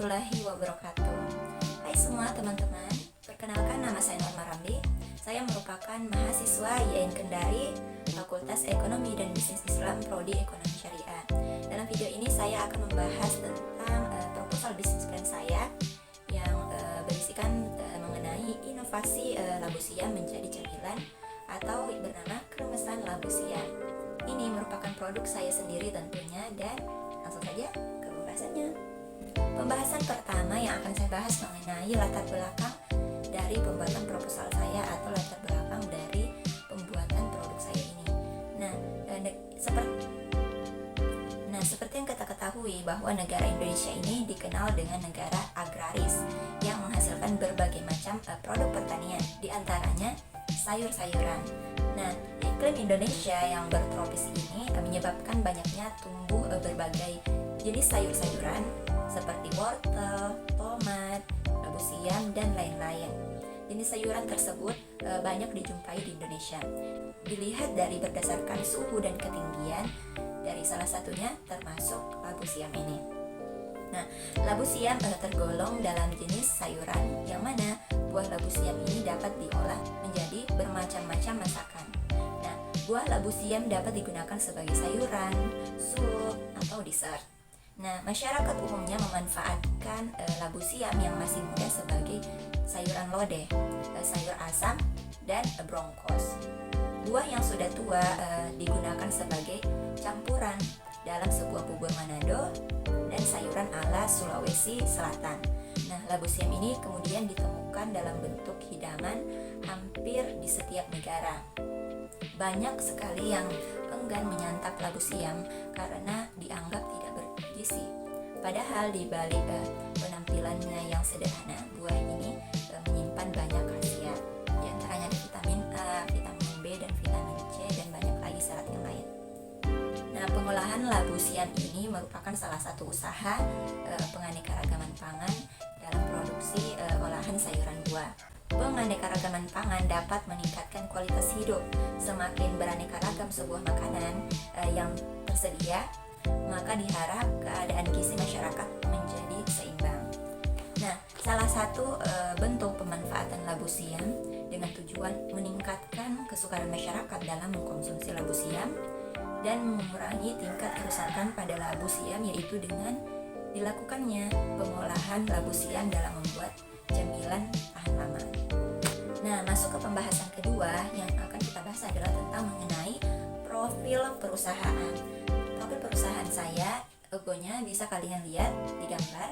warahmatullahi wabarakatuh. Hai semua teman-teman, perkenalkan nama saya Norma Ramli. Saya merupakan mahasiswa YN Kendari, Fakultas Ekonomi dan Bisnis Islam, Prodi Ekonomi Syariah. Dalam video ini saya akan membahas tentang proposal bisnis plan saya yang berisikan mengenai inovasi labu siam menjadi cemilan atau bernama kremesan labu siam. Ini merupakan produk saya sendiri tentunya, dan langsung saja ke pembahasannya. Pembahasan pertama yang akan saya bahas mengenai latar belakang dari pembuatan proposal saya atau latar belakang dari pembuatan produk saya ini. Seperti yang kita ketahui bahwa negara Indonesia ini dikenal dengan negara agraris yang menghasilkan berbagai macam produk pertanian, diantaranya sayur-sayuran. Iklim Indonesia yang bertropis ini menyebabkan banyaknya tumbuh berbagai jenis sayur-sayuran seperti wortel, tomat, labu siam, dan lain-lain. Jenis sayuran tersebut banyak dijumpai di Indonesia. Dilihat dari berdasarkan suhu dan ketinggian, dari salah satunya termasuk labu siam ini. Labu siam tergolong dalam jenis sayuran yang mana buah labu siam ini dapat diolah menjadi bermacam-macam masakan. Buah labu siam dapat digunakan sebagai sayuran, sup, atau dessert. Masyarakat umumnya memanfaatkan labu siam yang masih muda sebagai sayuran lodeh, sayur asam, dan brongkos. Buah yang sudah tua digunakan sebagai campuran dalam sebuah bubur Manado dan sayuran ala Sulawesi Selatan. Labu siam ini kemudian ditemukan dalam bentuk hidangan hampir di setiap negara. Banyak sekali yang enggan menyantap labu siam karena dianggap tidak bergizi. Padahal di balik penampilannya yang sederhana, buah ini menyimpan banyak khasiat. Di antaranya ada vitamin A, vitamin B, dan vitamin C, dan banyak lagi syarat yang lain. Pengolahan labu siam ini merupakan salah satu usaha penganeka-ragaman pangan dalam produksi olahan sayuran buah. Penganeka-ragaman pangan dapat meningkatkan kualitas hidup. Semakin beraneka ragam sebuah makanan yang tersedia, maka diharap keadaan gizi masyarakat menjadi seimbang. Salah satu bentuk pemanfaatan labu siam dengan tujuan meningkatkan kesukaan masyarakat dalam mengkonsumsi labu siam dan mengurangi tingkat kerusakan pada labu siam, yaitu dengan dilakukannya pengolahan labu siam dalam membuat cemilan tahan lama. Masuk ke pembahasan kedua yang akan kita bahas adalah tentang mengenai profil perusahaan. Profil perusahaan saya, logonya bisa kalian lihat di gambar.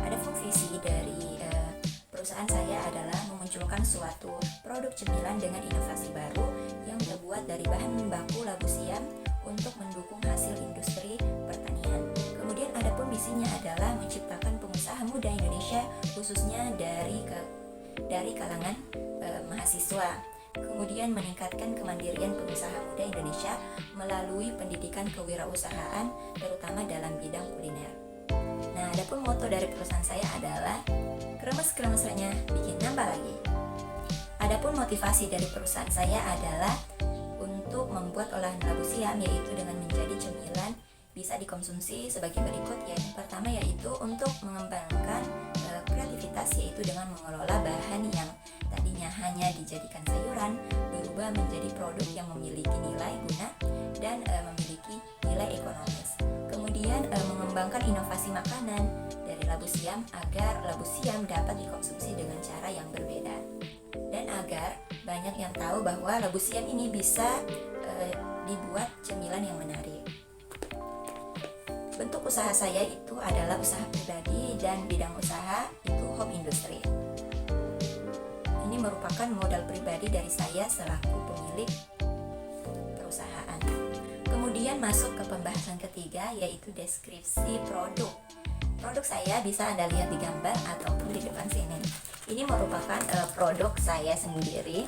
Adapun visi dari perusahaan saya adalah memunculkan suatu produk cemilan dengan inovasi baru yang terbuat dari bahan baku labu siam untuk mendukung hasil industri pertanian. Kemudian adapun misinya adalah menciptakan pengusaha muda Indonesia, khususnya dari kalangan mahasiswa. Kemudian meningkatkan kemandirian pengusaha muda Indonesia melalui pendidikan kewirausahaan, terutama dalam bidang kuliner. Adapun moto dari perusahaan saya adalah kremes-kremesnya bikin nambah lagi. Adapun motivasi dari perusahaan saya adalah untuk membuat olahan labu siam, yaitu dengan menjadi cemilan bisa dikonsumsi sebagai berikut. Yang pertama yaitu untuk mengembangkan kreativitas, yaitu dengan mengelola bahan yang tadinya hanya dijadikan sayuran berubah menjadi produk yang memiliki nilai guna dan memiliki nilai ekonomis. Kemudian mengembangkan inovasi makanan dari labu siam agar labu siam dapat dikonsumsi dengan cara yang berbeda, dan agar banyak yang tahu bahwa labu siam ini bisa dibuat cemilan yang menarik. Bentuk usaha saya itu adalah usaha pribadi dan bidang usaha itu home industry. Ini merupakan modal pribadi dari saya selaku pemilik perusahaan. Kemudian masuk ke pembahasan ketiga, yaitu deskripsi produk. Produk saya bisa Anda lihat di gambar ataupun di depan sini. Ini merupakan produk saya sendiri.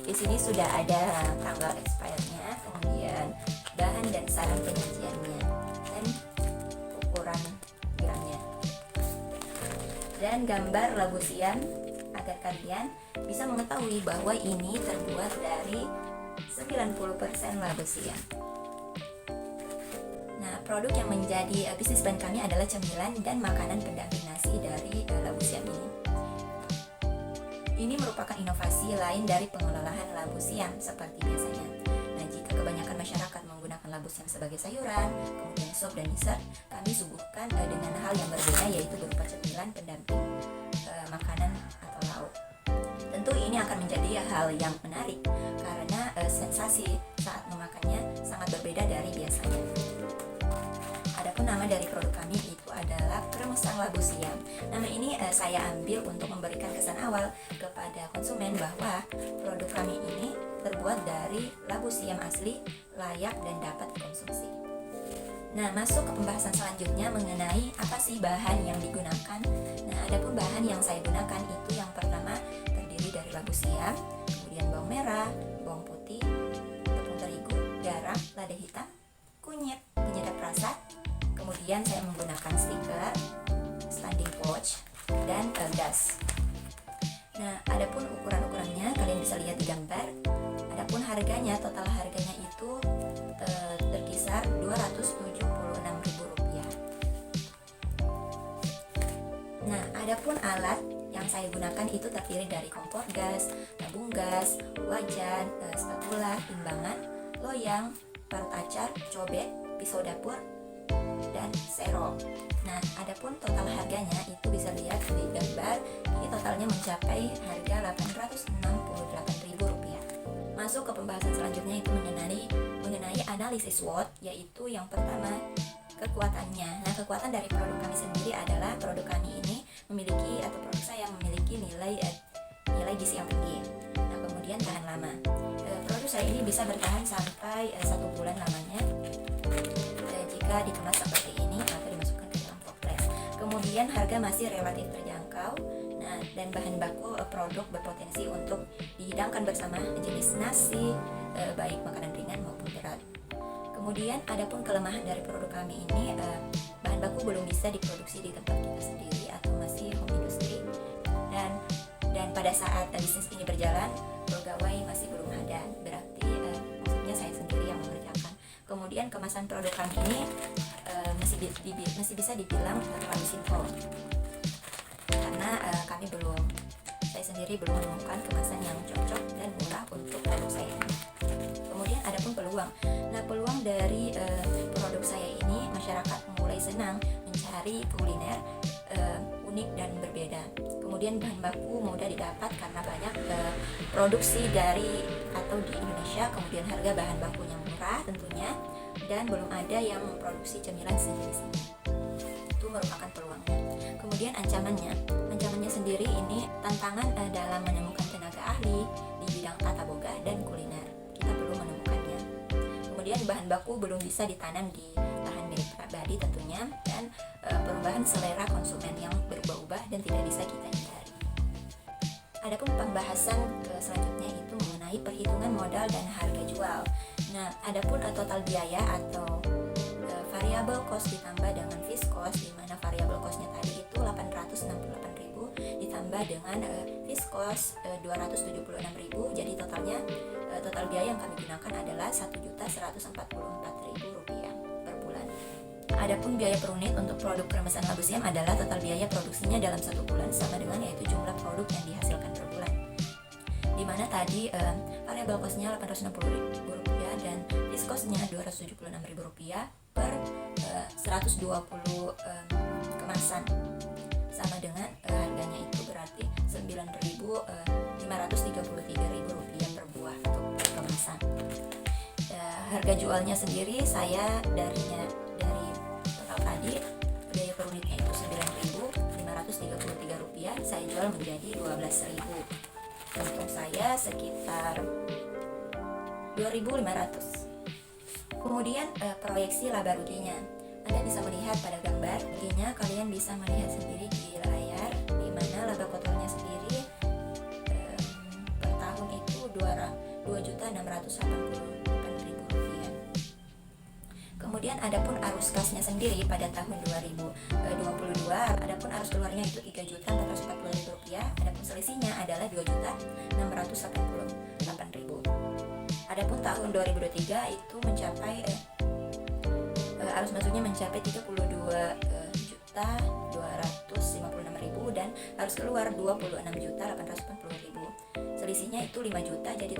Di sini sudah ada tanggal expirednya, kemudian bahan dan saran penyajiannya, dan ukuran gramnya, dan gambar labu siam agar kalian bisa mengetahui bahwa ini terbuat dari 90% labu siam. Produk yang menjadi bisnis plan kami adalah cemilan dan makanan pendamping nasi dari labu siam ini. Ini merupakan inovasi lain dari pengelolaan labu siam seperti biasanya. Nah, jika kebanyakan masyarakat menggunakan labu siam sebagai sayuran, kemudian sop dan dessert, kami suguhkan dengan hal yang berbeda, yaitu berupa cemilan pendamping makanan atau lauk. Tentu ini akan menjadi hal yang menarik karena sensasi saat memakannya sangat berbeda dari biasanya. Adapun nama dari produk kami itu adalah kremesan labu siam. Nama ini saya ambil untuk memberikan kesan awal kepada konsumen bahwa produk kami ini terbuat dari labu siam asli, layak dan dapat dikonsumsi. Nah, masuk ke pembahasan selanjutnya mengenai apa sih bahan yang digunakan. Nah, adapun bahan yang saya gunakan itu yang pertama terdiri dari labu siam, kemudian bawang merah, bawang putih, tepung terigu, garam, lada hitam, kunyit, penyedap rasa. Kemudian saya menggunakan stiker, standing pouch, dan gas. Nah, adapun ukuran-ukurannya kalian bisa lihat di gambar. Adapun harganya, total harganya itu terkisar Rp276.000. Nah, adapun alat yang saya gunakan itu terdiri dari kompor gas, tabung gas, wajan, spatula, timbangan, loyang, parut acar, cobek, pisau dapur, dan serong. Nah, adapun total harganya itu bisa lihat di gambar. Ini totalnya mencapai harga Rp868.000. Masuk ke pembahasan selanjutnya itu mengenai analisis SWOT, yaitu yang pertama kekuatannya. Nah, kekuatan dari produk kami sendiri adalah produk kami ini memiliki atau produk saya memiliki nilai gizi yang tinggi. Nah, kemudian tahan lama. Produk saya ini bisa bertahan sampai 1 bulan lamanya jika dikemas seperti ini atau dimasukkan ke dalam toples. Kemudian harga masih relatif terjangkau. Nah, dan bahan baku produk berpotensi untuk dihidangkan bersama jenis nasi, baik makanan ringan maupun berat. Kemudian adapun kelemahan dari produk kami ini, bahan baku belum bisa diproduksi di tempat kita sendiri atau masih home industry, dan pada saat bisnis ini berjalan, pegawai masih belum ada, berarti maksudnya saya sendiri yang mengerjakan. Kemudian kemasan produk kami ini masih bisa dibilang terlalu simpel karena saya sendiri belum menemukan kemasan yang cocok dan murah untuk produk saya ini. Kemudian adapun peluang. Nah, peluang dari produk saya ini, masyarakat mulai senang mencari kuliner unik dan berbeda. Kemudian bahan baku mudah didapat karena banyak produksi dari atau di Indonesia. Kemudian harga bahan bakunya murah tentunya, dan belum ada yang memproduksi cemilan sejenis ini. Itu merupakan peluangnya. Kemudian ancamannya sendiri ini tantangan dalam menemukan tenaga ahli di bidang tata boga dan kuliner. Kita belum menemukannya. Kemudian bahan baku belum bisa ditanam di lahan milik pribadi tentunya, dan perubahan selera konsumen yang berubah-ubah dan tidak bisa kita hindari. Adapun pembahasan selanjutnya itu mengenai perhitungan modal dan harga jual. Nah, adapun total biaya atau variable cost ditambah dengan fixed cost, di mana variable costnya tadi itu 868.000 ditambah dengan fixed cost 276.000, jadi total biaya yang kami gunakan adalah Rp1.144.000 per bulan. Adapun biaya per unit untuk produk kremesan labu siam adalah total biaya produksinya dalam 1 bulan sama dengan yaitu jumlah produk yang dihasilkan per bulan, dimana tadi variable costnya Rp860.000 dan fixed costnya Rp276.000 per 120 kemasan, sama dengan harganya itu berarti Rp9.533.000 per buah atau per kemasan. Harga jualnya sendiri saya dari total tadi biaya per unitnya itu Rp9.533, saya jual menjadi Rp12.000. Untung saya sekitar 2.500. Kemudian proyeksi laba ruginya. Anda bisa melihat pada gambar ruginya, kalian bisa melihat sendiri di layar, di mana laba kotornya sendiri per tahun itu Rp2.688.000. Kemudian adapun arus kasnya sendiri pada tahun 2022, adapun arus keluarnya itu Rp3.440.000, adapun selisihnya adalah Rp2.688.000. Adapun tahun 2023 itu mencapai arus masuknya mencapai 32.256.000 dan arus keluar 26.840.000. Selisihnya itu 5 juta, jadi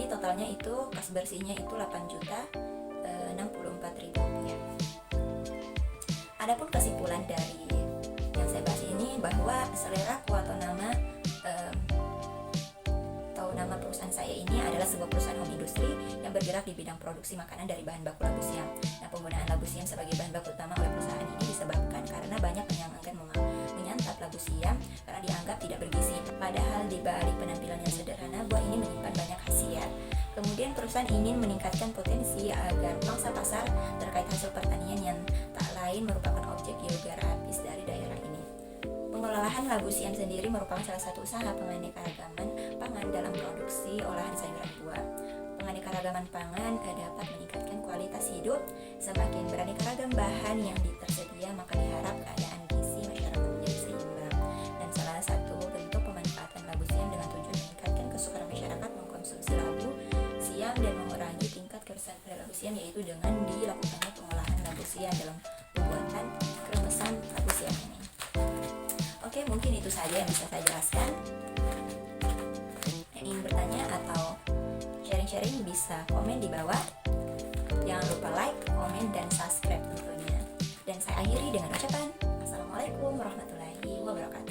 totalnya itu kas bersihnya itu 8.064.000 ya. Adapun kesimpulan dari yang saya bahas ini bahwa Seleraku atau nama perusahaan saya ini adalah sebuah perusahaan home industry yang bergerak di bidang produksi makanan dari bahan baku labu siam. Nah, penggunaan labu siam sebagai bahan baku utama oleh perusahaan ini disebabkan karena banyak yang enggan menyantap labu siam karena dianggap tidak bergizi. Padahal di balik penampilan yang sederhana, buah ini menyimpan banyak khasiat. Kemudian perusahaan ingin meningkatkan potensi agar pangsa pasar terkait hasil pertanian yang tak lain merupakan objek geografis dari daerah ini. Pengolahan labu siam sendiri merupakan salah satu usaha penganeka-ragaman pangan dalam produksi olahan sayuran buah. Penganeka-ragaman pangan dapat meningkatkan kualitas hidup. Semakin beraneka ragam bahan yang tersedia, maka diharap keadaan gizi masyarakat menjadi seimbang. Dan salah satu bentuk pemanfaatan labu siam dengan tujuan meningkatkan kesukaan masyarakat mengkonsumsi labu siam dan mengurangi tingkat kerusakan pada labu siam, yaitu dengan dilakukannya pengolahan labu siam dalam pembuatan kremesan labu siam ini. Oke, mungkin itu saja yang bisa saya jelaskan. Yang ingin bertanya atau sharing-sharing bisa komen di bawah. Jangan lupa like, komen, dan subscribe tentunya. Dan saya akhiri dengan ucapan Assalamualaikum warahmatullahi wabarakatuh.